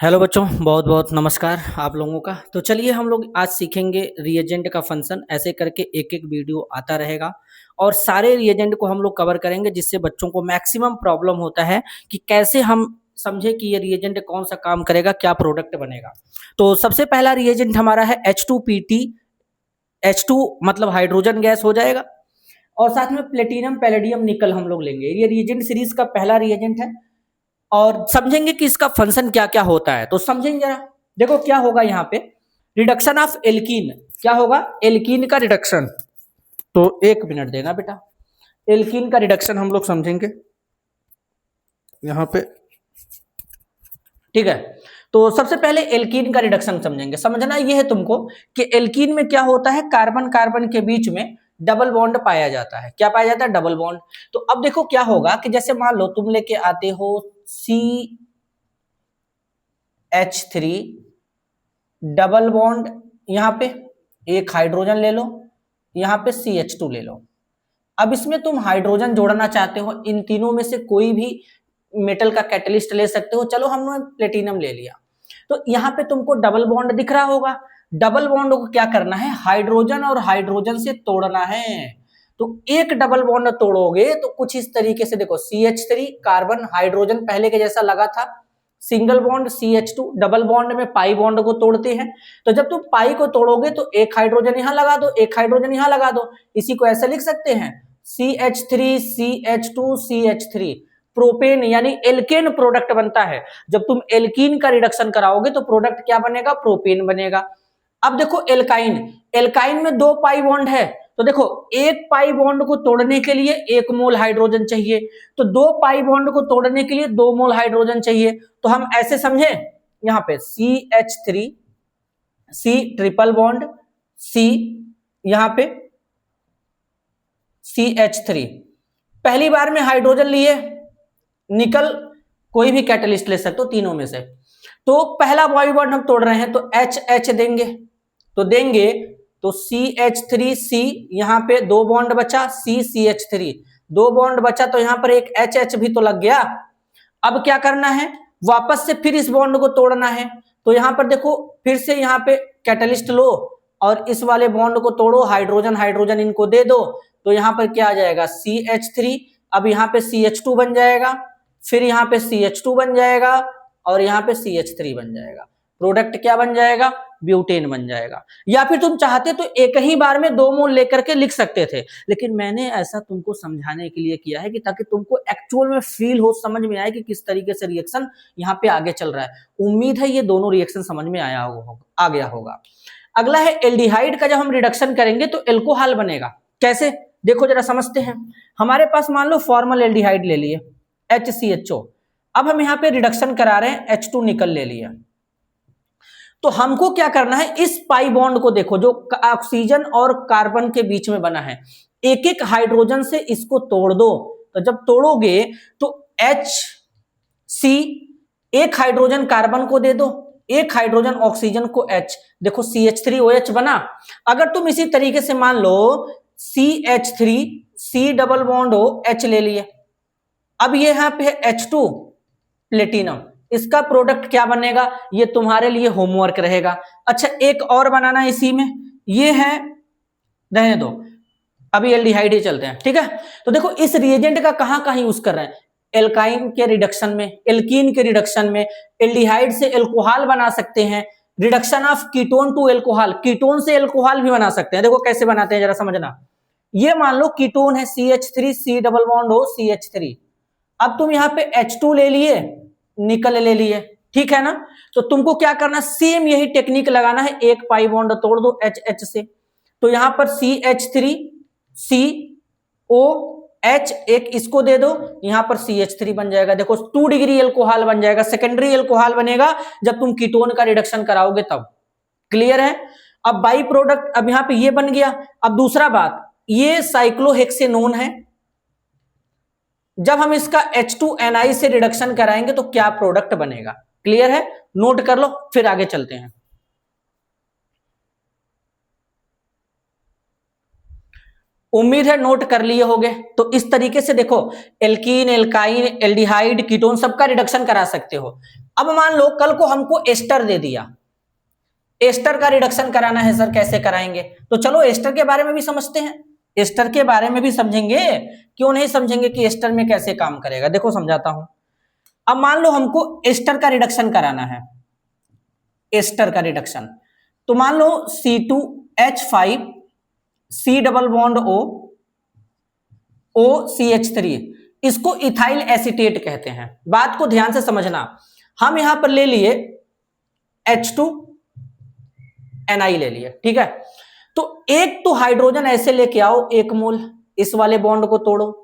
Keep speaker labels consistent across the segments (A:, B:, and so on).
A: Hello बच्चों, बहुत बहुत नमस्कार आप लोगों का। तो चलिए हम लोग आज सीखेंगे रिएजेंट का फंक्शन। ऐसे करके एक एक वीडियो आता रहेगा और सारे रिएजेंट को हम लोग कवर करेंगे, जिससे बच्चों को मैक्सिमम प्रॉब्लम होता है कि कैसे हम समझे कि ये रिएजेंट कौन सा काम करेगा, क्या प्रोडक्ट बनेगा। तो सबसे पहला रिएजेंट हमारा है H2PT। H2 मतलब हाइड्रोजन गैस हो जाएगा और साथ में प्लेटिनम पैलेडियम निकल हम लोग लेंगे। ये रिएजेंट सीरीज का पहला रिएजेंट है और समझेंगे कि इसका फंक्शन क्या क्या होता है। तो समझेंगे जरा। देखो क्या होगा यहाँ पे, रिडक्शन ऑफ एल्कीन। क्या होगा? एल्कीन का रिडक्शन। तो एक मिनट देना बेटा, एल्कीन का रिडक्शन हम लोग समझेंगे यहाँ पे। ठीक है, तो सबसे पहले एल्कीन का रिडक्शन समझेंगे। समझना ये है तुमको कि एल्कीन में क्या होता है, कार्बन कार्बन के बीच में डबल बॉन्ड पाया जाता है। क्या पाया जाता है? Double bond. तो अब देखो क्या होगा कि जैसे मान लो तुम लेके आते हो CH3 डबल बॉन्ड, यहां पे एक हाइड्रोजन ले लो, यहां पे CH2 ले लो। अब इसमें तुम हाइड्रोजन जोड़ना चाहते हो, इन तीनों में से कोई भी मेटल का कैटलिस्ट ले सकते हो। चलो हमने प्लेटिनम ले लिया। तो यहाँ पे तुमको डबल बॉन्ड दिख रहा होगा। डबल बॉन्ड को क्या करना है? हाइड्रोजन और हाइड्रोजन से तोड़ना है। तो एक डबल बॉन्ड तोड़ोगे तो कुछ इस तरीके से देखो, CH3 कार्बन हाइड्रोजन पहले के जैसा लगा था, single bond CH2, double bond में पाई बॉन्ड को तोड़ते हैं। तो जब तुम पाई को तोड़ोगे तो एक हाइड्रोजन यहां लगा दो, एक हाइड्रोजन यहां लगा दो। इसी को ऐसा लिख सकते हैं, CH3 CH2 CH3। प्रोपेन यानी एल्केन प्रोडक्ट बनता है। जब तुम एल्कीन का रिडक्शन कराओगे तो प्रोडक्ट क्या बनेगा? प्रोपेन बनेगा। अब देखो एल्काइन, एल्काइन में दो पाई बॉन्ड है। तो देखो एक पाई बॉन्ड को तोड़ने के लिए 1 मोल हाइड्रोजन चाहिए, तो दो पाई बॉन्ड को तोड़ने के लिए 2 मोल हाइड्रोजन चाहिए। तो हम ऐसे समझे, यहां पे CH3 C triple bond C, यहां पे CH3। पहली बार में हाइड्रोजन लिए, निकल कोई भी कैटलिस्ट ले सकते हो तीनों में से। तो पहला पाई बॉन्ड हम तोड़ रहे हैं तो HH देंगे, तो देंगे तो CH3C, यहां पे दो बॉन्ड बचा, CCH3 दो बॉन्ड बचा, तो यहां पर एक HH भी तो लग गया। अब क्या करना है? वापस से फिर इस बॉन्ड को तोड़ना है। तो यहां पर देखो फिर से यहां पे कैटलिस्ट लो और इस वाले बॉन्ड को तोड़ो, हाइड्रोजन हाइड्रोजन इनको दे दो। तो यहां पर क्या आ जाएगा? CH3। अब यहां पे CH2 बन जाएगा, फिर यहां पे CH2 बन जाएगा और यहां पे CH3 बन जाएगा। प्रोडक्ट क्या बन जाएगा? ब्यूटेन बन जाएगा। या फिर तुम चाहते तो एक ही बार में 2 मोल लेकर के लिख सकते थे, लेकिन मैंने ऐसा तुमको समझाने के लिए किया है कि ताकि तुमको एक्चुअल में फील हो, समझ में आए कि किस तरीके से रिएक्शन यहाँ पे आगे चल रहा है। उम्मीद है ये दोनों रिएक्शन समझ में आ गया होगा। अगला है एल्डिहाइड का। जब हम रिडक्शन करेंगे तो एल्कोहल बनेगा। कैसे? देखो जरा समझते हैं। हमारे पास मान लो फॉर्मल एल्डिहाइड ले लिए HCHO। अब हम यहाँ पे रिडक्शन करा रहे हैं, H2 निकल ले लिया। तो हमको क्या करना है? इस पाई बॉन्ड को देखो जो ऑक्सीजन और कार्बन के बीच में बना है, एक एक हाइड्रोजन से इसको तोड़ दो। तो जब तोड़ोगे तो HC, एक हाइड्रोजन कार्बन को दे दो, एक हाइड्रोजन ऑक्सीजन को H, देखो CH3OH बना। अगर तुम इसी तरीके से मान लो CH3 C डबल बॉन्ड हो, H ले लिए। अब ये यहां पे H2 प्लेटिनम, इसका प्रोडक्ट क्या बनेगा? ये तुम्हारे लिए होमवर्क रहेगा। अच्छा एक और बनाना इसी में, ये है, रहने दो, अभी एल्डिहाइड ही चलते हैं। ठीक है, तो देखो इस रिएजेंट का कहां कहां यूज कर रहे हैं? एल्काइन के रिडक्शन में, एल्कीन के रिडक्शन में, एल्डिहाइड से एल्कोहल बना सकते हैं, reduction of ketone to alcohol, ketone से एल्कोहल भी बना सकते हैं। देखो कैसे बनाते हैं जरा समझना। ये मान लो कीटोन है CH3 C डबल बॉन्ड हो CH3। अब तुम यहाँ पे H2 ले लिए, निकल ले लिए, ठीक है ना? तो तुमको क्या करना? सेम यही टेक्निक लगाना है, एक पाई बॉन्ड तोड़ दो HH से। तो यहां पर CH3 COH, एक इसको दे दो, यहां पर CH3 बन जाएगा। देखो 2 डिग्री एल्कोहल बन जाएगा, सेकेंडरी एल्कोहल बनेगा जब तुम कीटोन का रिडक्शन कराओगे तब। क्लियर है? अब बाई प्रोडक्ट, अब यहां पे ये बन गया। अब दूसरा बात, ये साइक्लोहेक्सेनोन है। जब हम इसका H2Ni से रिडक्शन कराएंगे तो क्या प्रोडक्ट बनेगा? क्लियर है? नोट कर लो, फिर आगे चलते हैं। उम्मीद है नोट कर लिए होगे। तो इस तरीके से देखो एल्कीन, एल्काइन, एल्डिहाइड, कीटोन सबका रिडक्शन करा सकते हो। अब मान लो कल को हमको एस्टर दे दिया, एस्टर का रिडक्शन कराना है सर, कैसे कराएंगे? तो चलो एस्टर के बारे में भी समझते हैं, एस्टर के बारे में भी समझेंगे, क्यों नहीं समझेंगे कि एस्टर में कैसे काम करेगा। देखो समझाता हूं। अब मान लो हमको एस्टर का रिडक्शन कराना है, एस्टर का रिडक्शन, तो मान लो C2H5 C double bond O OCH3, इसको इथाइल एसीटेट कहते हैं। बात को ध्यान से समझना, हम यहां पर ले लिए H2Ni ले लिए, ठीक है। तो एक तो हाइड्रोजन ऐसे लेके आओ 1 मोल, इस वाले बॉन्ड को तोड़ो,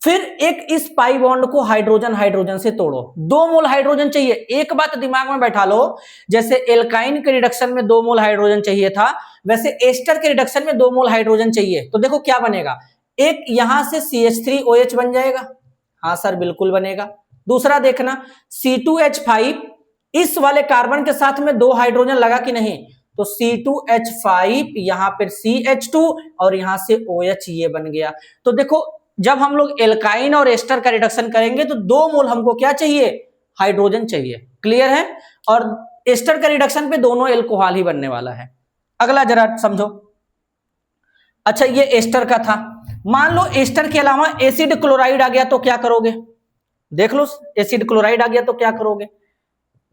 A: फिर एक इस पाई बॉन्ड को हाइड्रोजन हाइड्रोजन से तोड़ो, 2 मोल हाइड्रोजन चाहिए। एक बात दिमाग में बैठा लो, जैसे एल्काइन के रिडक्शन में 2 मोल हाइड्रोजन चाहिए था, वैसे एस्टर के रिडक्शन में 2 मोल हाइड्रोजन चाहिए। तो देखो क्या बनेगा, एक यहां से CH3OH बन जाएगा, हाँ सर बिल्कुल बनेगा। दूसरा देखना C2H5, इस वाले कार्बन के साथ में 2 हाइड्रोजन लगा कि नहीं, तो C2H5 यहां पर CH2 और यहां से OH ये बन गया। तो देखो जब हम लोग एल्काइन और एस्टर का रिडक्शन करेंगे तो 2 मोल हमको क्या चाहिए, हाइड्रोजन चाहिए। क्लियर है? और एस्टर का रिडक्शन पे दोनों एल्कोहल ही बनने वाला है। अगला जरा समझो। अच्छा ये एस्टर का था, मान लो एस्टर के अलावा एसिड क्लोराइड आ गया तो क्या करोगे? देख लो, एसिड क्लोराइड आ गया तो क्या करोगे?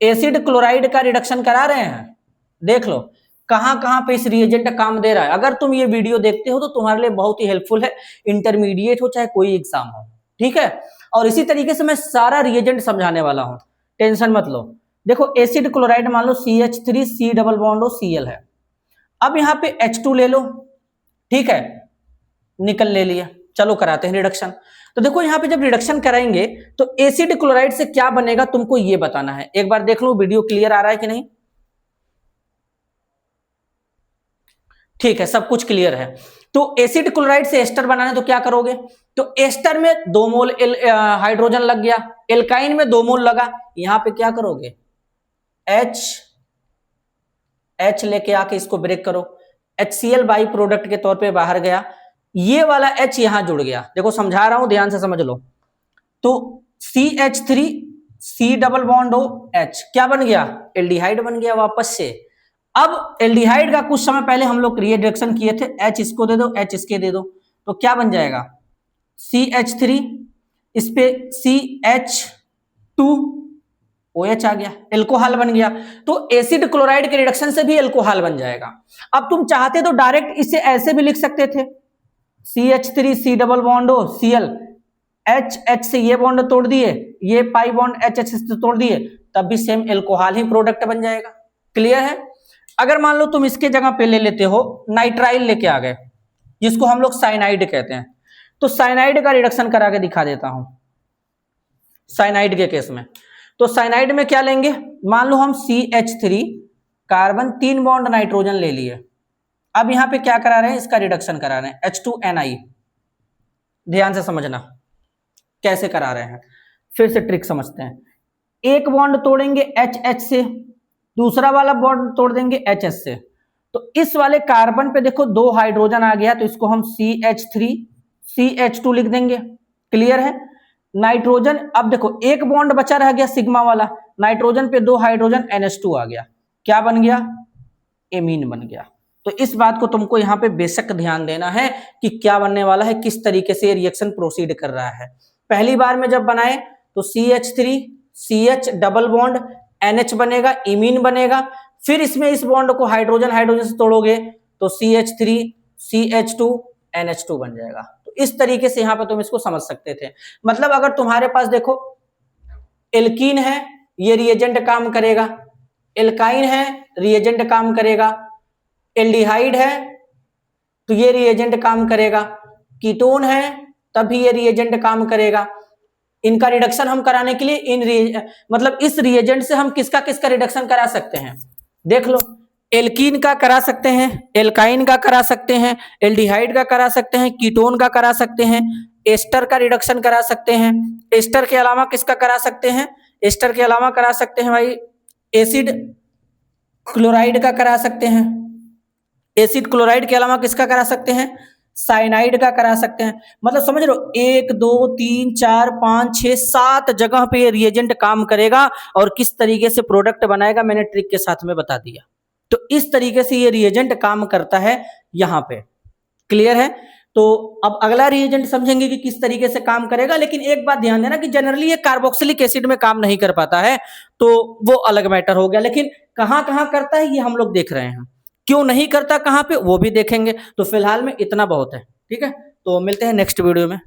A: एसिड क्लोराइड का रिडक्शन करा रहे हैं, देख लो कहां कहां पे इस रिएजेंट काम दे रहा है। अगर तुम ये वीडियो देखते हो तो तुम्हारे लिए बहुत ही हेल्पफुल है, इंटरमीडिएट हो चाहे कोई एग्जाम हो, ठीक है। और इसी तरीके से मैं सारा रिएजेंट समझाने वाला हूं, टेंशन मत लो। देखो एसिड क्लोराइड मान लो CH3 C double bond O Cl है, अब यहां पे H2 ले लो, ठीक है, निकल ले लिया, चलो कराते हैं रिडक्शन। तो देखो यहां पे जब रिडक्शन कराएंगे तो एसिड क्लोराइड से क्या बनेगा तुमको ये बताना है। एक बार देख लो वीडियो क्लियर आ रहा है कि नहीं, ठीक है, सब कुछ क्लियर है। तो एसिड क्लोराइड से एस्टर बनाना है तो क्या करोगे? तो एस्टर में 2 मोल हाइड्रोजन लग गया, एल्काइन में 2 मोल लगा, यहां पे क्या करोगे, H लेके आके इसको ब्रेक करो, HCl बाई प्रोडक्ट के तौर पे बाहर गया, ये वाला H यहां जुड़ गया। देखो समझा रहा हूं, ध्यान से समझ लो। तो CH3 C double bond O H क्या बन गया, एल्डिहाइड बन गया वापस से। अब एल्डिहाइड का कुछ समय पहले हम लोग रिएक्शन किए थे, H इसको दे दो, H इसके दे दो, तो क्या बन जाएगा, CH3 इस पे CH2OH आ गया, एल्कोहल बन गया। तो एसिड क्लोराइड के रिडक्शन से भी एल्कोहल बन जाएगा। अब तुम चाहते तो डायरेक्ट इसे ऐसे भी लिख सकते थे, CH3 C double bond O Cl, H से ये बॉन्ड तोड़ दिए, ये पाई बॉन्ड H से तोड़ दिए, तब भी सेम एल्कोहल ही प्रोडक्ट बन जाएगा। क्लियर है? अगर मान लो तुम इसके जगह पे ले लेते हो नाइट्राइल लेके आ गए, जिसको हम लोग साइनाइड कहते हैं, तो साइनाइड का रिडक्शन करा के दिखा देता हूं साइनाइड के केस में। तो साइनाइड में क्या लेंगे, मान लो हम CH3 कार्बन 3 बॉन्ड नाइट्रोजन ले लिए, अब यहां पे क्या करा रहे हैं, इसका रिडक्शन करा रहे हैं H2Ni। ध्यान से समझना कैसे करा रहे हैं, फिर से ट्रिक समझते हैं। एक बॉन्ड तोड़ेंगे HH से, दूसरा वाला बॉन्ड तोड़ देंगे HS से, तो इस वाले कार्बन पे देखो 2 हाइड्रोजन आ गया, तो इसको हम CH3 CH2 लिख देंगे। क्लियर है? नाइट्रोजन, अब देखो एक बॉन्ड बचा रह गया सिग्मा वाला, नाइट्रोजन पे 2 हाइड्रोजन NH2 आ गया, क्या बन गया, एमीन बन गया। तो इस बात को तुमको यहाँ पे बेशक ध्यान देना है कि क्या बनने वाला है, किस तरीके से रिएक्शन प्रोसीड कर रहा है। पहली बार में जब बनाए तो CH3 CH double bond NH बनेगा, इमीन बनेगा, फिर इसमें इस बॉन्ड को हाइड्रोजन हाइड्रोजन से तोड़ोगे तो CH3 CH2 NH2 बन जाएगा। तो इस तरीके से यहां पर तुम इसको समझ सकते थे। मतलब अगर तुम्हारे पास देखो एल्कीन है, ये रिएजेंट काम करेगा, एल्काइन है रिएजेंट काम करेगा, एल्डिहाइड है तो ये रिएजेंट काम करेगा, कीटोन है तब भी ये रिएजेंट काम करेगा। इनका रिडक्शन हम कराने के लिए मतलब इस रिएजेंट से हम किसका किसका रिडक्शन करा सकते हैं, देख लो, एल्कीन का करा सकते हैं, एल्काइन का करा सकते हैं, एल्डिहाइड का करा सकते हैं, कीटोन का करा सकते हैं, एस्टर का रिडक्शन करा सकते हैं। एस्टर के अलावा किसका करा सकते हैं, एस्टर के अलावा करा सकते हैं भाई एसिड क्लोराइड का करा सकते हैं, एसिड क्लोराइड के अलावा किसका करा सकते हैं, साइनाइड का करा सकते हैं। मतलब समझ लो 1 2 3 4 5 6 7 जगह पे ये रिएजेंट काम करेगा और किस तरीके से प्रोडक्ट बनाएगा मैंने ट्रिक के साथ में बता दिया। तो इस तरीके से ये रिएजेंट काम करता है यहाँ पे। क्लियर है? तो अब अगला रिएजेंट समझेंगे कि किस तरीके से काम करेगा। लेकिन एक बात ध्यान देना कि जनरली ये कार्बोक्सिलिक एसिड में काम नहीं कर पाता है, तो वो अलग मैटर हो गया। लेकिन कहां कहां करता है ये हम लोग देख रहे हैं, क्यों नहीं करता कहां पे वो भी देखेंगे। तो फिलहाल में इतना बहुत है, ठीक है। तो मिलते हैं नेक्स्ट वीडियो में।